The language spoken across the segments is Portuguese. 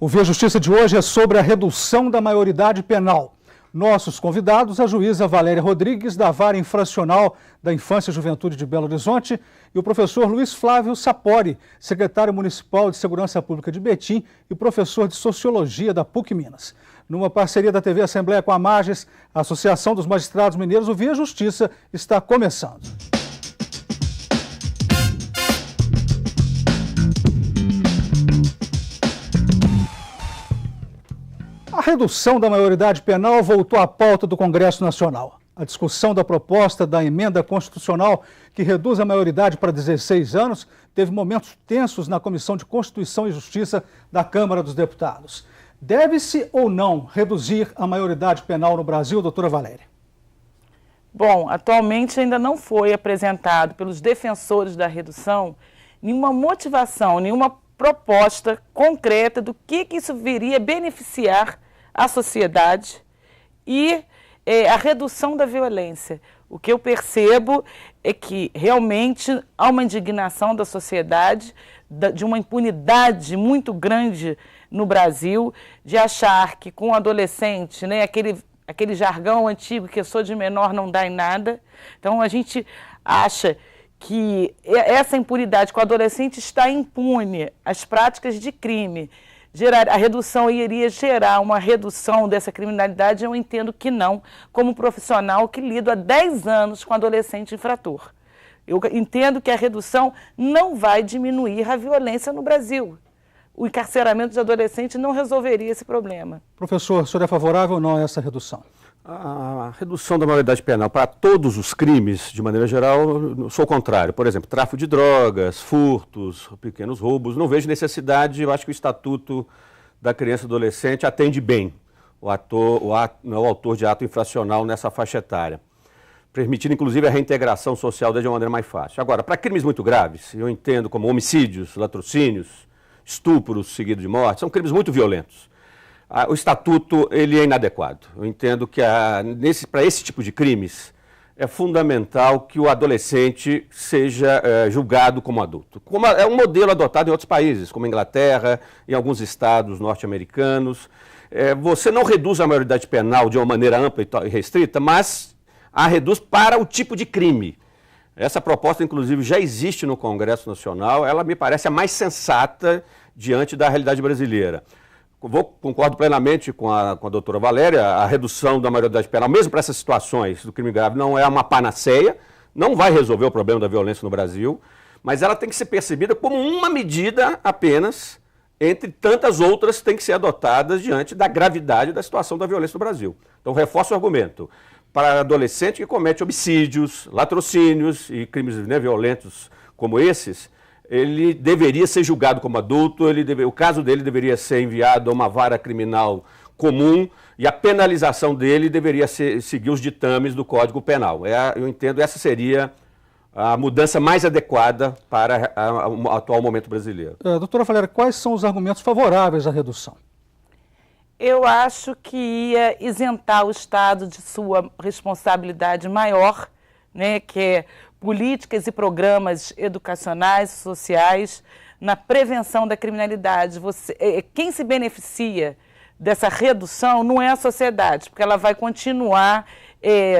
O Via Justiça de hoje é sobre a redução da maioridade penal. Nossos convidados, a juíza Valéria Rodrigues, da Vara Infracional da Infância e Juventude de Belo Horizonte, e o professor Luiz Flávio Sapori, secretário municipal de Segurança Pública de Betim e professor de Sociologia da PUC Minas. Numa parceria da TV Assembleia com a Mages, a Associação dos Magistrados Mineiros, o Via Justiça está começando. A redução da maioridade penal voltou à pauta do Congresso Nacional. A discussão da proposta da emenda constitucional que reduz a maioridade para 16 anos teve momentos tensos na Comissão de Constituição e Justiça da Câmara dos Deputados. Deve-se ou não reduzir a maioridade penal no Brasil, doutora Valéria? Bom, atualmente ainda não foi apresentado pelos defensores da redução nenhuma motivação, nenhuma proposta concreta do que isso viria beneficiar a sociedade e a redução da violência. O que eu percebo é que realmente há uma indignação da sociedade, de uma impunidade muito grande no Brasil, de achar que com o adolescente, né, aquele jargão antigo que eu sou de menor não dá em nada. Então a gente acha que essa impunidade com o adolescente está impune às práticas de crime. A redução iria gerar uma redução dessa criminalidade, eu entendo que não, como profissional que lido há 10 anos com adolescente infrator. Eu entendo que a redução não vai diminuir a violência no Brasil. O encarceramento de adolescente não resolveria esse problema. Professor, o senhor é favorável ou não a essa redução? A redução da maioridade penal para todos os crimes, de maneira geral, eu sou contrário. Por exemplo, tráfico de drogas, furtos, pequenos roubos. Não vejo necessidade, eu acho que o Estatuto da Criança e Adolescente atende bem o autor de ato infracional nessa faixa etária, permitindo inclusive a reintegração social de uma maneira mais fácil. Agora, para crimes muito graves, eu entendo como homicídios, latrocínios, estupros seguidos de morte, são crimes muito violentos. O Estatuto ele é inadequado. Eu entendo que para esse tipo de crimes é fundamental que o adolescente seja julgado como adulto. Como é um modelo adotado em outros países, como a Inglaterra, em alguns estados norte-americanos. Você não reduz a maioridade penal de uma maneira ampla e restrita, mas a reduz para o tipo de crime. Essa proposta, inclusive, já existe no Congresso Nacional. Ela me parece a mais sensata diante da realidade brasileira. Concordo plenamente com a doutora Valéria, a redução da maioridade penal, mesmo para essas situações do crime grave, não é uma panaceia, não vai resolver o problema da violência no Brasil, mas ela tem que ser percebida como uma medida apenas, entre tantas outras que têm que ser adotadas diante da gravidade da situação da violência no Brasil. Então, reforço o argumento. Para adolescente que comete homicídios, latrocínios e crimes violentos como esses, ele deveria ser julgado como adulto, o caso dele deveria ser enviado a uma vara criminal comum e a penalização dele deveria seguir os ditames do Código Penal. Eu entendo essa seria a mudança mais adequada para o atual momento brasileiro. Doutora Valéria, quais são os argumentos favoráveis à redução? Eu acho que ia isentar o Estado de sua responsabilidade maior, né, que é políticas e programas educacionais, sociais, na prevenção da criminalidade. Quem se beneficia dessa redução não é a sociedade, porque ela vai continuar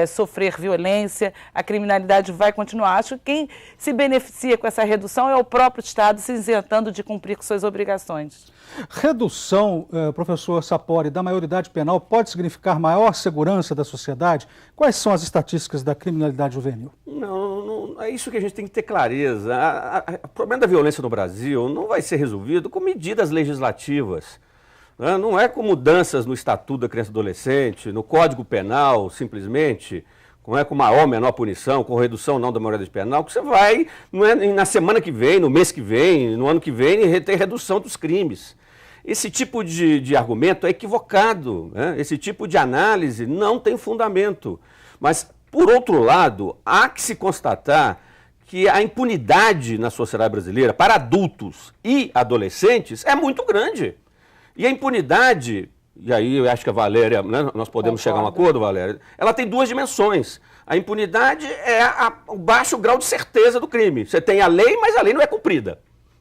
sofrer violência, a criminalidade vai continuar. Acho que quem se beneficia com essa redução é o próprio Estado se isentando de cumprir com suas obrigações. Redução, professor Sapori, da maioridade penal pode significar maior segurança da sociedade? Quais são as estatísticas da criminalidade juvenil? Não é isso que a gente tem que ter clareza. O problema da violência no Brasil não vai ser resolvido com medidas legislativas. Não é com mudanças no Estatuto da Criança e Adolescente, no Código Penal, simplesmente, não é com maior ou menor punição, com redução ou não da maioridade penal, que você vai, não é na semana que vem, no mês que vem, no ano que vem, ter redução dos crimes. Esse tipo de argumento é equivocado, né? Esse tipo de análise não tem fundamento. Mas, por outro lado, há que se constatar que a impunidade na sociedade brasileira para adultos e adolescentes é muito grande. E a impunidade, e aí eu acho que a Valéria, né, nós podemos chegar a um acordo, Valéria, ela tem duas dimensões. A impunidade é o baixo grau de certeza do crime. Você tem a lei, mas a lei não é cumprida.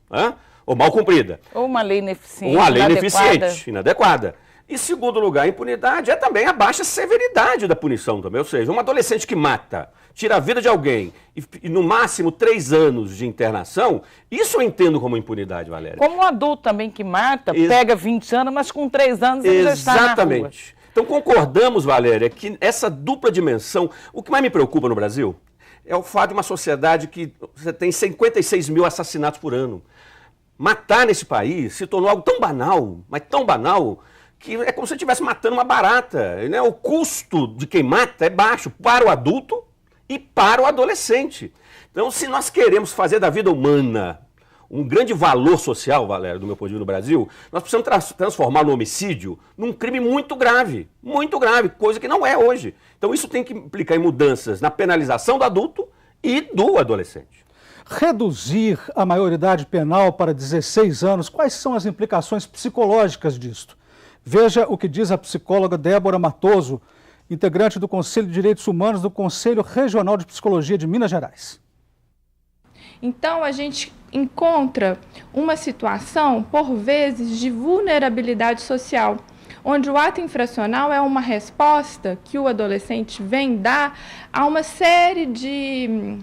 Né? Ou mal cumprida. Ou uma lei ineficiente. Uma lei ineficiente, inadequada. E, segundo lugar, a impunidade é também a baixa severidade da punição também. Ou seja, um adolescente que mata, tira a vida de alguém e no máximo 3 anos de internação, isso eu entendo como impunidade, Valéria. Como um adulto também que mata, pega 20 anos, mas com 3 anos ele já está na rua. Exatamente. Então concordamos, Valéria, que essa dupla dimensão, o que mais me preocupa no Brasil é o fato de uma sociedade que você tem 56 mil assassinatos por ano. Matar nesse país se tornou algo tão banal, mas tão banal, que é como se você estivesse matando uma barata. Né? O custo de quem mata é baixo para o adulto e para o adolescente. Então, se nós queremos fazer da vida humana um grande valor social, Valéria, do meu ponto de vista no Brasil, nós precisamos transformar o homicídio num crime muito grave, coisa que não é hoje. Então, isso tem que implicar em mudanças na penalização do adulto e do adolescente. Reduzir a maioridade penal para 16 anos, quais são as implicações psicológicas disto? Veja o que diz a psicóloga Débora Matoso, integrante do Conselho de Direitos Humanos do Conselho Regional de Psicologia de Minas Gerais. Então, a gente encontra uma situação, por vezes, de vulnerabilidade social, onde o ato infracional é uma resposta que o adolescente vem dar a uma série de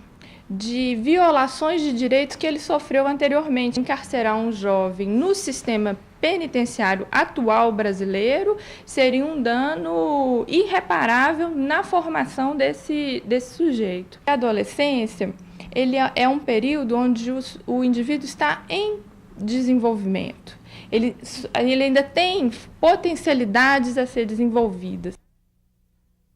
violações de direitos que ele sofreu anteriormente. Encarcerar um jovem no sistema penitenciário atual brasileiro seria um dano irreparável na formação desse sujeito. A adolescência ele é um período onde o indivíduo está em desenvolvimento. Ele ainda tem potencialidades a ser desenvolvidas.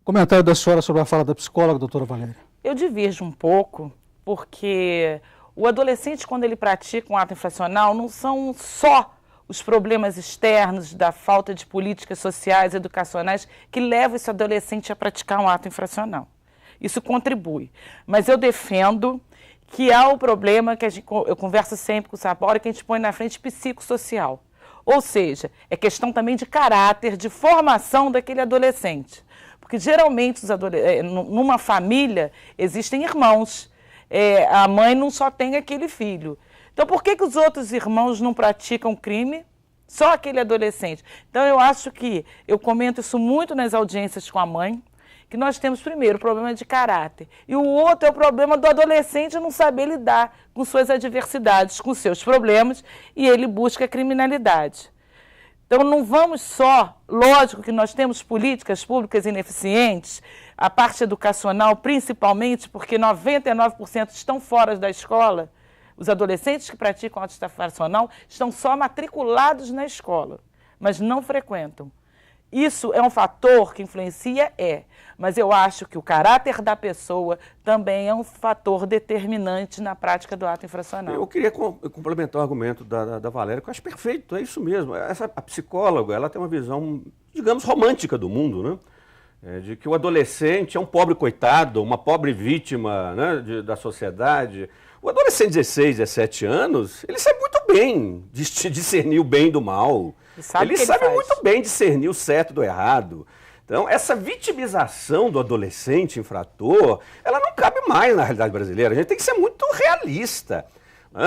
Comentário da senhora sobre a fala da psicóloga, doutora Valéria. Eu divirjo um pouco, porque o adolescente, quando ele pratica um ato infracional, não são só os problemas externos da falta de políticas sociais, educacionais, que levam esse adolescente a praticar um ato infracional. Isso contribui. Mas eu defendo que há o problema que eu converso sempre com o Sapori, que a gente põe na frente psicossocial. Ou seja, é questão também de caráter, de formação daquele adolescente. Porque geralmente numa família existem irmãos. A mãe não só tem aquele filho. Então, por que os outros irmãos não praticam crime? Só aquele adolescente. Então, eu acho que, eu comento isso muito nas audiências com a mãe, que nós temos, primeiro, o problema de caráter. E o outro é o problema do adolescente não saber lidar com suas adversidades, com seus problemas, e ele busca a criminalidade. Então, não vamos só, lógico que nós temos políticas públicas ineficientes, a parte educacional principalmente, porque 99% estão fora da escola. Os adolescentes que praticam ato infracional estão só matriculados na escola, mas não frequentam. Isso é um fator que influencia? Mas eu acho que o caráter da pessoa também é um fator determinante na prática do ato infracional. Eu queria complementar o argumento da Valéria, que eu acho perfeito, é isso mesmo. A psicóloga, ela tem uma visão, digamos, romântica do mundo, né? De que o adolescente é um pobre coitado, uma pobre vítima, né, da sociedade. O adolescente de 16, 17 anos, ele sabe muito bem discernir o bem do mal. Ele sabe muito bem discernir o certo do errado. Então, essa vitimização do adolescente infrator, ela não cabe mais na realidade brasileira. A gente tem que ser muito realista.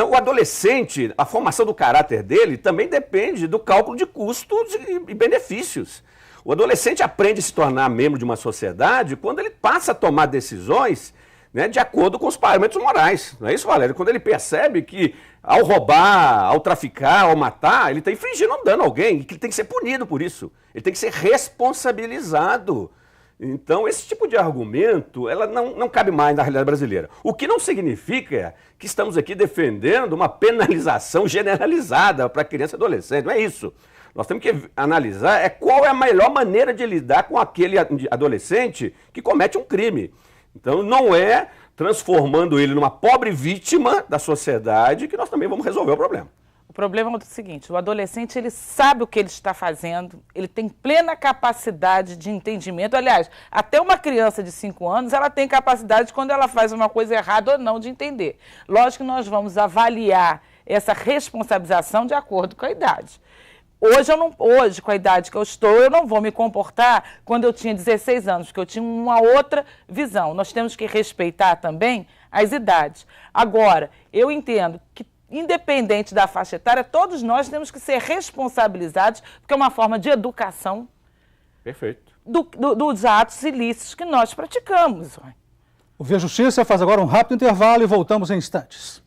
O adolescente, a formação do caráter dele também depende do cálculo de custos e benefícios. O adolescente aprende a se tornar membro de uma sociedade quando ele passa a tomar decisões, né, de acordo com os parâmetros morais. Não é isso, Valéria? Quando ele percebe que ao roubar, ao traficar, ao matar, ele está infringindo um dano a alguém e que ele tem que ser punido por isso. Ele tem que ser responsabilizado. Então, esse tipo de argumento, ela não cabe mais na realidade brasileira. O que não significa que estamos aqui defendendo uma penalização generalizada para criança e adolescente. Não é isso. Nós temos que analisar qual é a melhor maneira de lidar com aquele adolescente que comete um crime. Então, não é transformando ele numa pobre vítima da sociedade que nós também vamos resolver o problema. O problema é o seguinte, o adolescente ele sabe o que ele está fazendo, ele tem plena capacidade de entendimento. Aliás, até uma criança de 5 anos, ela tem capacidade, quando ela faz uma coisa errada ou não, de entender. Lógico que nós vamos avaliar essa responsabilização de acordo com a idade. Hoje, com a idade que eu estou, eu não vou me comportar quando eu tinha 16 anos, porque eu tinha uma outra visão. Nós temos que respeitar também as idades. Agora, eu entendo que, independente da faixa etária, todos nós temos que ser responsabilizados, porque é uma forma de educação. Perfeito. Dos atos ilícitos que nós praticamos. O Via Justiça faz agora um rápido intervalo e voltamos em instantes.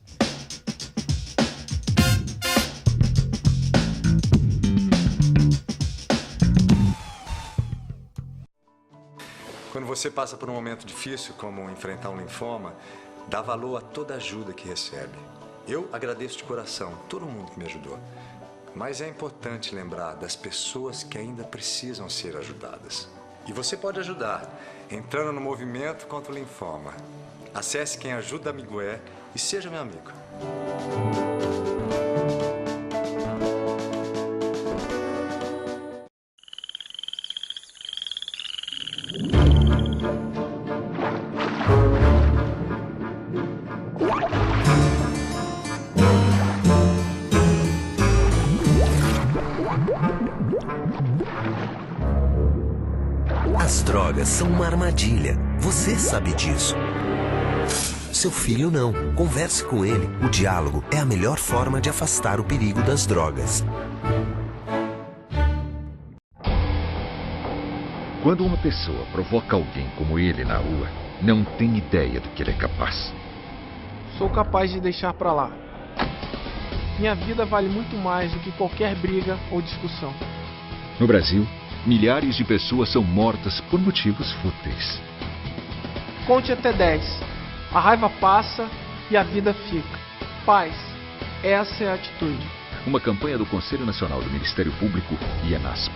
Quando você passa por um momento difícil, como enfrentar um linfoma, dá valor a toda ajuda que recebe. Eu agradeço de coração todo mundo que me ajudou. Mas é importante lembrar das pessoas que ainda precisam ser ajudadas. E você pode ajudar entrando no movimento contra o linfoma. Acesse Quem Ajuda Amigo É e seja meu amigo. As drogas são uma armadilha. Você sabe disso. Seu filho não. Converse com ele. O diálogo é a melhor forma de afastar o perigo das drogas. Quando uma pessoa provoca alguém como ele na rua, não tem ideia do que ele é capaz. Sou capaz de deixar pra lá. Minha vida vale muito mais do que qualquer briga ou discussão. No Brasil, milhares de pessoas são mortas por motivos fúteis. Conte até 10. A raiva passa e a vida fica. Paz. Essa é a atitude. Uma campanha do Conselho Nacional do Ministério Público e ENASP.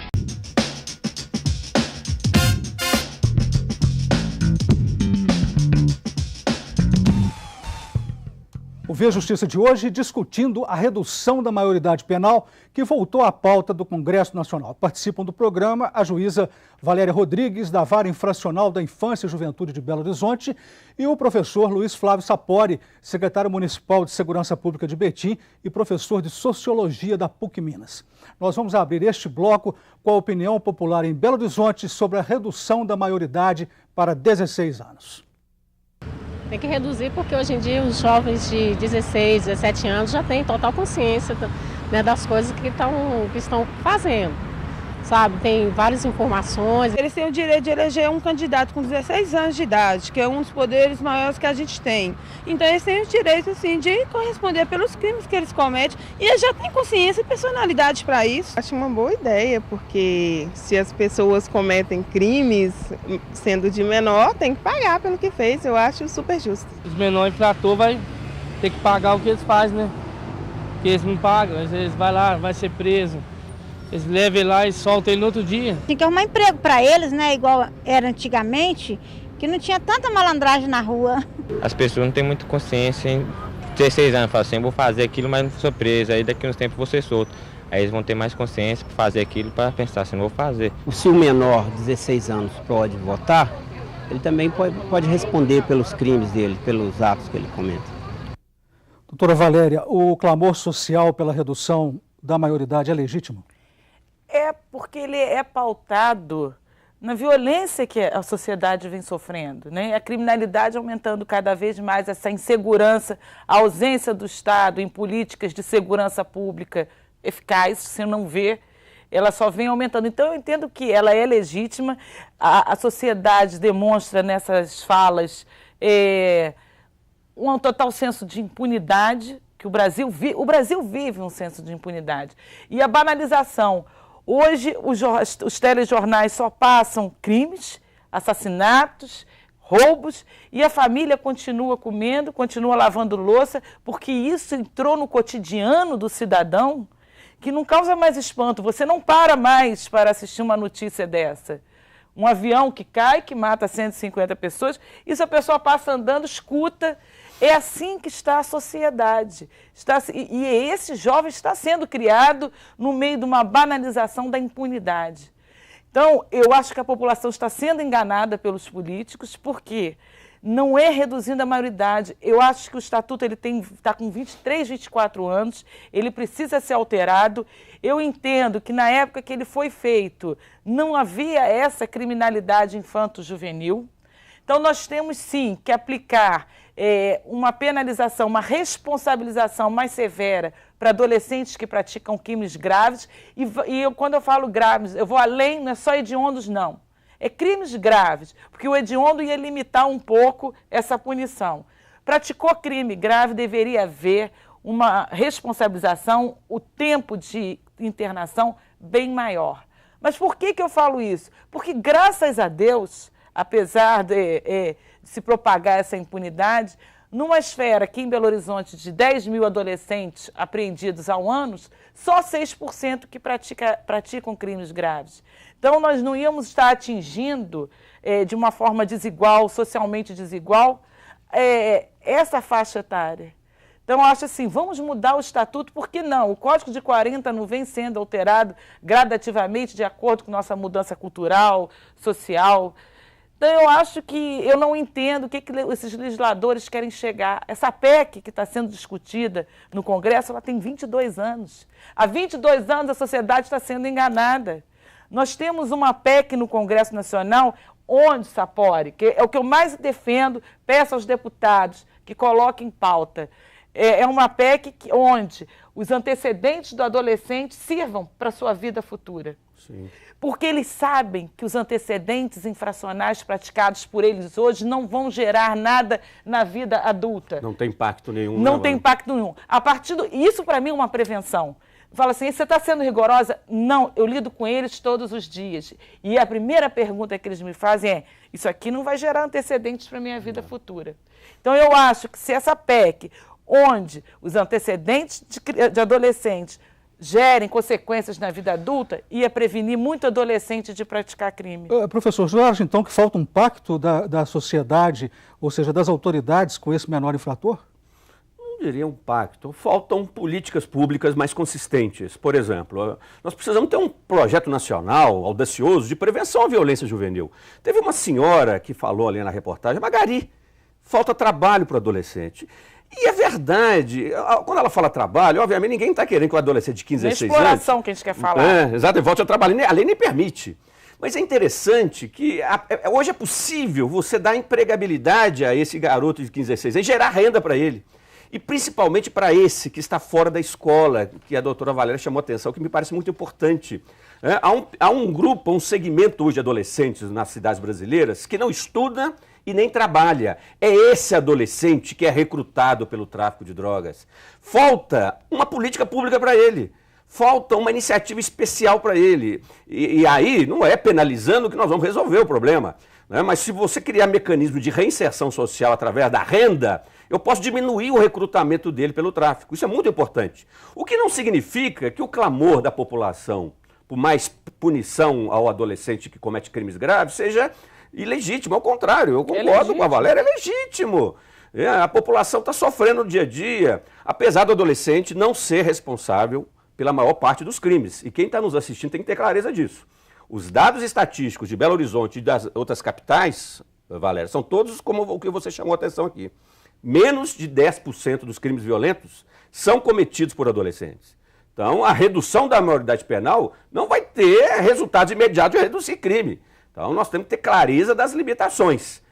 O Via Justiça de hoje discutindo a redução da maioridade penal que voltou à pauta do Congresso Nacional. Participam do programa a juíza Valéria Rodrigues, da Vara Infracional da Infância e Juventude de Belo Horizonte, e o professor Luiz Flávio Sapori, secretário municipal de Segurança Pública de Betim e professor de Sociologia da PUC Minas. Nós vamos abrir este bloco com a opinião popular em Belo Horizonte sobre a redução da maioridade para 16 anos. Tem que reduzir porque hoje em dia os jovens de 16, 17 anos já têm total consciência, né, das coisas que estão fazendo, sabe? Tem várias informações. Eles têm o direito de eleger um candidato com 16 anos de idade, que é um dos poderes maiores que a gente tem. Então eles têm o direito assim, de corresponder pelos crimes que eles cometem e eles já têm consciência e personalidade para isso. Acho uma boa ideia, porque se as pessoas cometem crimes sendo de menor, tem que pagar pelo que fez. Eu acho super justo. Os menores infratores vai ter que pagar o que eles fazem, né? Porque eles não pagam, às vezes vai lá, vai ser preso. Eles levam ele lá e soltam ele no outro dia. Tem que arrumar emprego para eles, né? Igual era antigamente, que não tinha tanta malandragem na rua. As pessoas não têm muita consciência em 16 anos, falam assim, vou fazer aquilo, mas não sou preso, aí daqui a uns tempos vou ser solto. Aí eles vão ter mais consciência para fazer aquilo, para pensar assim, não vou fazer. Se o menor de 16 anos pode votar, ele também pode responder pelos crimes dele, pelos atos que ele comete. Doutora Valéria, o clamor social pela redução da maioridade é legítimo? É porque ele é pautado na violência que a sociedade vem sofrendo, né? A criminalidade aumentando cada vez mais, essa insegurança, a ausência do Estado em políticas de segurança pública eficaz, se não vê, ela só vem aumentando. Então eu entendo que ela é legítima, a sociedade demonstra nessas falas um total senso de impunidade, que o Brasil vive um senso de impunidade. E a banalização. Hoje, os telejornais só passam crimes, assassinatos, roubos, e a família continua comendo, continua lavando louça, porque isso entrou no cotidiano do cidadão, que não causa mais espanto. Você não para mais para assistir uma notícia dessa. Um avião que cai, que mata 150 pessoas, isso a pessoa passa andando, escuta. É assim que está a sociedade. E esse jovem está sendo criado no meio de uma banalização da impunidade. Então, eu acho que a população está sendo enganada pelos políticos, porque não é reduzindo a maioridade. Eu acho que o Estatuto está com 23, 24 anos, ele precisa ser alterado. Eu entendo que na época que ele foi feito, não havia essa criminalidade infanto-juvenil. Então, nós temos, sim, que aplicar uma penalização, uma responsabilização mais severa para adolescentes que praticam crimes graves. Quando eu falo graves, eu vou além, não é só hediondos, não. É crimes graves, porque o hediondo ia limitar um pouco essa punição. Praticou crime grave, deveria haver uma responsabilização, o tempo de internação bem maior. Mas por que eu falo isso? Porque, graças a Deus, apesar de se propagar essa impunidade, numa esfera aqui em Belo Horizonte de 10 mil adolescentes apreendidos ao ano, só 6% que praticam crimes graves. Então, nós não íamos estar atingindo de uma forma desigual, socialmente desigual, essa faixa etária. Então, eu acho assim, vamos mudar o Estatuto, por que não? O Código de 40 não vem sendo alterado gradativamente de acordo com nossa mudança cultural, social. Então, eu acho que eu não entendo o que esses legisladores querem chegar. Essa PEC que está sendo discutida no Congresso, ela tem 22 anos. Há 22 anos a sociedade está sendo enganada. Nós temos uma PEC no Congresso Nacional, onde, Sapori, que é o que eu mais defendo, peço aos deputados que coloquem em pauta, é uma PEC onde os antecedentes do adolescente sirvam para a sua vida futura. Sim. Porque eles sabem que os antecedentes infracionais praticados por eles hoje não vão gerar nada na vida adulta. Não tem impacto nenhum. Não tem impacto nenhum. Isso, para mim, é uma prevenção. Fala assim, você está sendo rigorosa? Não, eu lido com eles todos os dias. E a primeira pergunta que eles me fazem é, isso aqui não vai gerar antecedentes para a minha vida futura. Então, eu acho que se essa PEC, onde os antecedentes de adolescentes gerem consequências na vida adulta, ia prevenir muito adolescente de praticar crime. Professor, você acha então que falta um pacto da sociedade, ou seja, das autoridades com esse menor infrator? Não diria um pacto, faltam políticas públicas mais consistentes. Por exemplo, nós precisamos ter um projeto nacional audacioso de prevenção à violência juvenil. Teve uma senhora que falou ali na reportagem, Magari, falta trabalho para o adolescente. E é verdade, quando ela fala trabalho, obviamente ninguém está querendo que o adolescente de 15, 16 anos... É exploração que a gente quer falar. Exato, volte ao trabalho, a lei nem permite. Mas é interessante que hoje é possível você dar empregabilidade a esse garoto de 15, 16 anos e gerar renda para ele. E principalmente para esse que está fora da escola, que a doutora Valéria chamou a atenção, que me parece muito importante. Há um grupo, um segmento hoje de adolescentes nas cidades brasileiras que não estuda e nem trabalha. É esse adolescente que é recrutado pelo tráfico de drogas. Falta uma política pública para ele. Falta uma iniciativa especial para ele. E aí não é penalizando que nós vamos resolver o problema, né? Mas se você criar mecanismo de reinserção social através da renda, eu posso diminuir o recrutamento dele pelo tráfico. Isso é muito importante. O que não significa que o clamor da população por mais punição ao adolescente que comete crimes graves seja ilegítimo. Ao contrário, eu concordo com a Valéria, é legítimo. A população está sofrendo no dia a dia, apesar do adolescente não ser responsável pela maior parte dos crimes. E quem está nos assistindo tem que ter clareza disso. Os dados estatísticos de Belo Horizonte e das outras capitais, Valéria, são todos como o que você chamou a atenção aqui. Menos de 10% dos crimes violentos são cometidos por adolescentes. Então, a redução da maioridade penal não vai ter resultados imediatos de reduzir crime. Então, nós temos que ter clareza das limitações.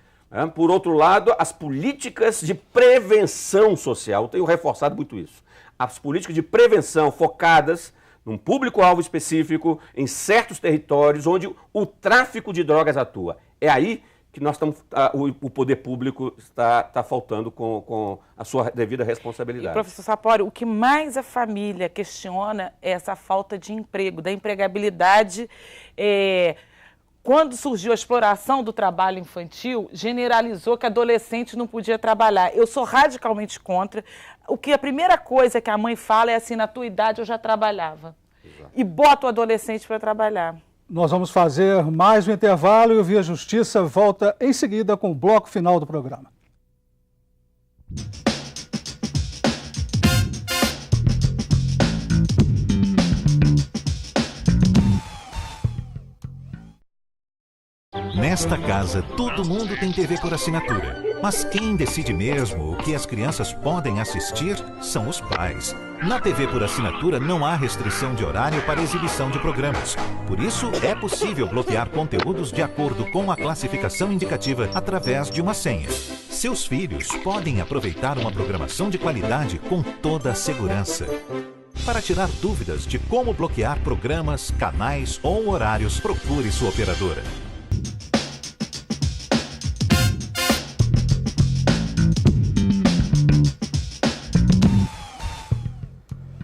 Por outro lado, as políticas de prevenção social, eu tenho reforçado muito isso. As políticas de prevenção focadas num público-alvo específico, em certos territórios onde o tráfico de drogas atua. É aí que nós estamos, o poder público está faltando com a sua devida responsabilidade. E, professor Sapori, o que mais a família questiona é essa falta de emprego, da empregabilidade. Quando surgiu a exploração do trabalho infantil, generalizou que adolescente não podia trabalhar. Eu sou radicalmente contra. A primeira coisa que a mãe fala é assim, na tua idade eu já trabalhava. Exato. E bota o adolescente para trabalhar. Nós vamos fazer mais um intervalo e o Via Justiça volta em seguida com o bloco final do programa. Nesta casa, todo mundo tem TV por assinatura. Mas quem decide mesmo o que as crianças podem assistir são os pais. Na TV por assinatura não há restrição de horário para exibição de programas. Por isso, é possível bloquear conteúdos de acordo com a classificação indicativa através de uma senha. Seus filhos podem aproveitar uma programação de qualidade com toda a segurança. Para tirar dúvidas de como bloquear programas, canais ou horários, procure sua operadora.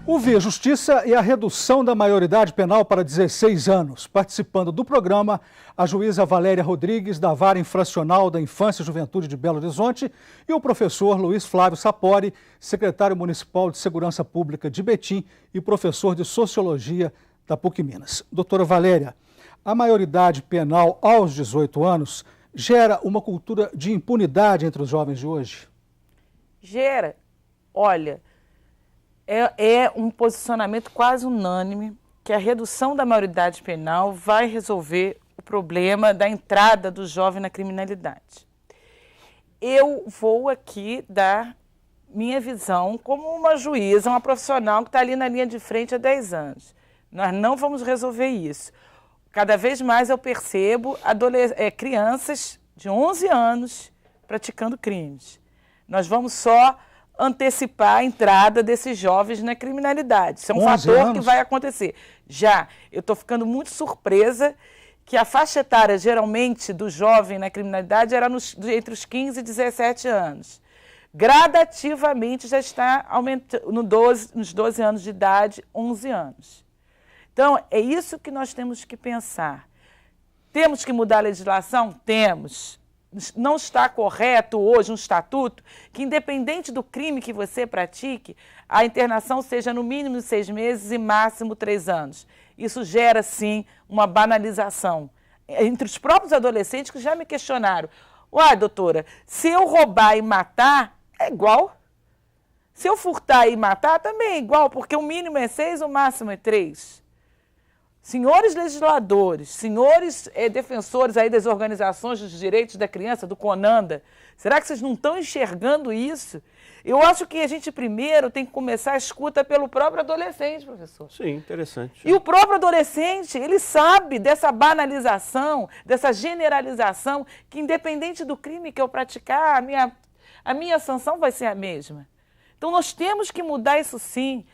O Via Justiça e a redução da maioridade penal para 16 anos. Participando do programa, a juíza Valéria Rodrigues, da Vara Infracional da Infância e Juventude de Belo Horizonte, e o professor Luiz Flávio Sapori, secretário municipal de Segurança Pública de Betim e professor de Sociologia da PUC Minas. Doutora Valéria, a maioridade penal aos 18 anos gera uma cultura de impunidade entre os jovens de hoje? Gera. Olha, é um posicionamento quase unânime que a redução da maioridade penal vai resolver o problema da entrada do jovem na criminalidade. Eu vou aqui dar minha visão como uma juíza, uma profissional que está ali na linha de frente há 10 anos. Nós não vamos resolver isso. Cada vez mais eu percebo crianças de 11 anos praticando crimes. Nós vamos só antecipar a entrada desses jovens na criminalidade. Isso é um fator que vai acontecer. Já, eu estou ficando muito surpresa que a faixa etária, geralmente, do jovem na criminalidade era entre os 15 e 17 anos. Gradativamente já está aumentando, nos 12 anos de idade, 11 anos. Então, é isso que nós temos que pensar. Temos que mudar a legislação? Temos. Não está correto hoje um estatuto que, independente do crime que você pratique, a internação seja no mínimo 6 meses e máximo 3 anos. Isso gera, sim, uma banalização entre os próprios adolescentes que já me questionaram. Uai, doutora, se eu roubar e matar, é igual. Se eu furtar e matar, também é igual, porque o mínimo é 6, o máximo é 3. Senhores legisladores, senhores defensores aí das organizações dos direitos da criança, do CONANDA, será que vocês não estão enxergando isso? Eu acho que a gente primeiro tem que começar a escuta pelo próprio adolescente, professor. Sim, interessante. E o próprio adolescente, ele sabe dessa banalização, dessa generalização, que independente do crime que eu praticar, a minha sanção vai ser a mesma. Então nós temos que mudar isso sim.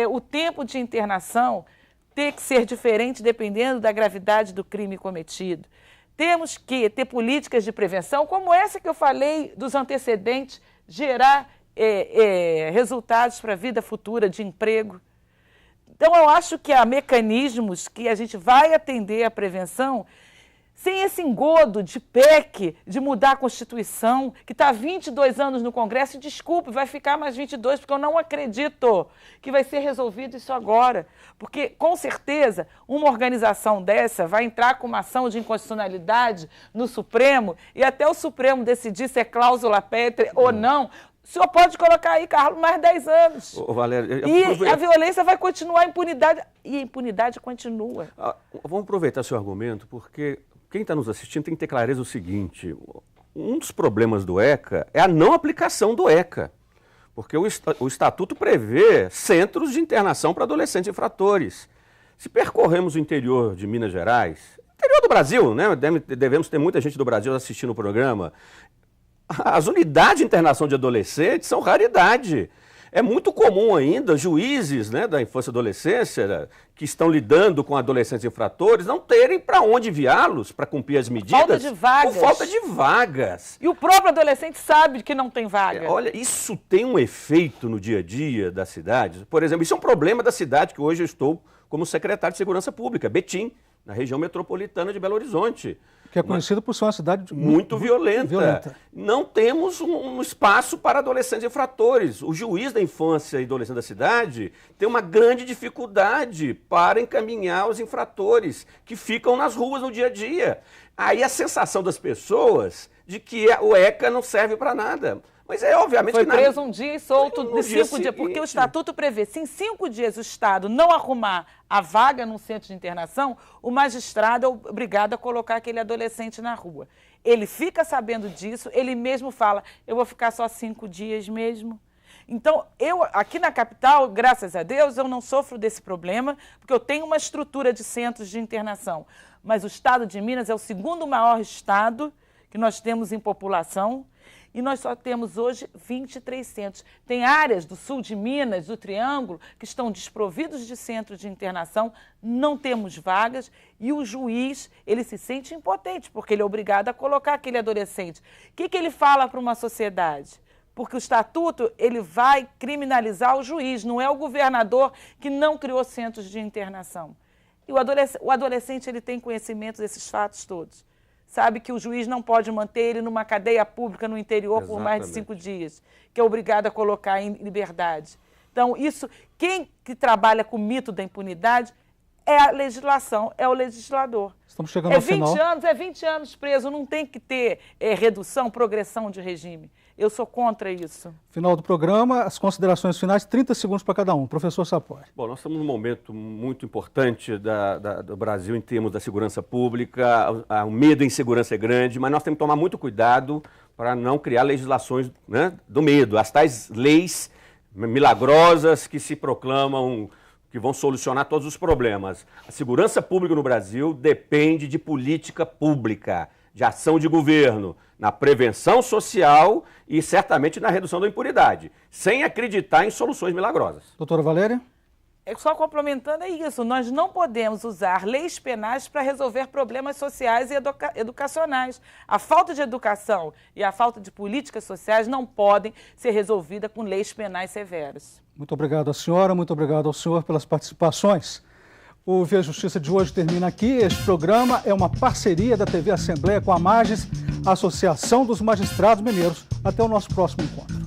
O tempo de internação ter que ser diferente dependendo da gravidade do crime cometido. Temos que ter políticas de prevenção, como essa que eu falei dos antecedentes, gerar resultados para a vida futura de emprego. Então, eu acho que há mecanismos que a gente vai atender à prevenção sem esse engodo de PEC, de mudar a Constituição, que está há 22 anos no Congresso, e desculpe, vai ficar mais 22, porque eu não acredito que vai ser resolvido isso agora. Porque, com certeza, uma organização dessa vai entrar com uma ação de inconstitucionalidade no Supremo, e até o Supremo decidir se é cláusula pétrea ou não. O senhor pode colocar aí, Carlos, mais 10 anos. Valéria, e a violência vai continuar, a impunidade, e a impunidade continua. Vamos aproveitar seu argumento, porque quem está nos assistindo tem que ter clareza o seguinte: um dos problemas do ECA é a não aplicação do ECA, porque o Estatuto prevê centros de internação para adolescentes infratores. Se percorremos o interior de Minas Gerais, interior do Brasil, né? Devemos ter muita gente do Brasil assistindo o programa, as unidades de internação de adolescentes são raridade. É muito comum ainda juízes, né, da infância e adolescência que estão lidando com adolescentes infratores não terem para onde enviá-los para cumprir as medidas. Falta de vagas. Por falta de vagas. E o próprio adolescente sabe que não tem vaga. Olha, isso tem um efeito no dia a dia das cidades. Por exemplo, isso é um problema da cidade que hoje eu estou como secretário de Segurança Pública, Betim, na região metropolitana de Belo Horizonte. Que é conhecido por ser uma cidade muito violenta. Não temos um espaço para adolescentes infratores. O juiz da infância e adolescente da cidade tem uma grande dificuldade para encaminhar os infratores que ficam nas ruas no dia a dia. Aí a sensação das pessoas de que o ECA não serve para nada. Mas é obviamente Foi que preso um dia e solto de 5 dias, seguinte. porque o Estatuto prevê, se em 5 dias o Estado não arrumar a vaga num centro de internação, o magistrado é obrigado a colocar aquele adolescente na rua. Ele fica sabendo disso, ele mesmo fala, eu vou ficar só 5 dias mesmo. Então, eu aqui na capital, graças a Deus, eu não sofro desse problema, porque eu tenho uma estrutura de centros de internação. Mas o estado de Minas é o segundo maior estado que nós temos em população, e nós só temos hoje 23 centros. Tem áreas do sul de Minas, do Triângulo, que estão desprovidos de centro de internação, não temos vagas, e o juiz, ele se sente impotente, porque ele é obrigado a colocar aquele adolescente. O que ele fala para uma sociedade? Porque o estatuto, ele vai criminalizar o juiz, não é o governador que não criou centros de internação. E o adolescente, ele tem conhecimento desses fatos todos. Sabe que o juiz não pode manter ele numa cadeia pública no interior por mais de 5 dias, que é obrigado a colocar em liberdade. Então, isso, quem que trabalha com o mito da impunidade é a legislação, é o legislador. Estamos chegando ao final. 20 anos preso, não tem que ter redução, progressão de regime. Eu sou contra isso. Final do programa, as considerações finais, 30 segundos para cada um. Professor Sapori. Bom, nós estamos num momento muito importante do Brasil em termos da segurança pública. O medo e a insegurança é grande, mas nós temos que tomar muito cuidado para não criar legislações, né, do medo. As tais leis milagrosas que se proclamam que vão solucionar todos os problemas. A segurança pública no Brasil depende de política pública, de ação de governo, na prevenção social e certamente na redução da impunidade, sem acreditar em soluções milagrosas. Doutora Valéria? Só complementando, é isso. Nós não podemos usar leis penais para resolver problemas sociais e educacionais. A falta de educação e a falta de políticas sociais não podem ser resolvidas com leis penais severas. Muito obrigado à senhora, muito obrigado ao senhor pelas participações. O Via Justiça de hoje termina aqui. Este programa é uma parceria da TV Assembleia com a Magis, a Associação dos Magistrados Mineiros. Até o nosso próximo encontro.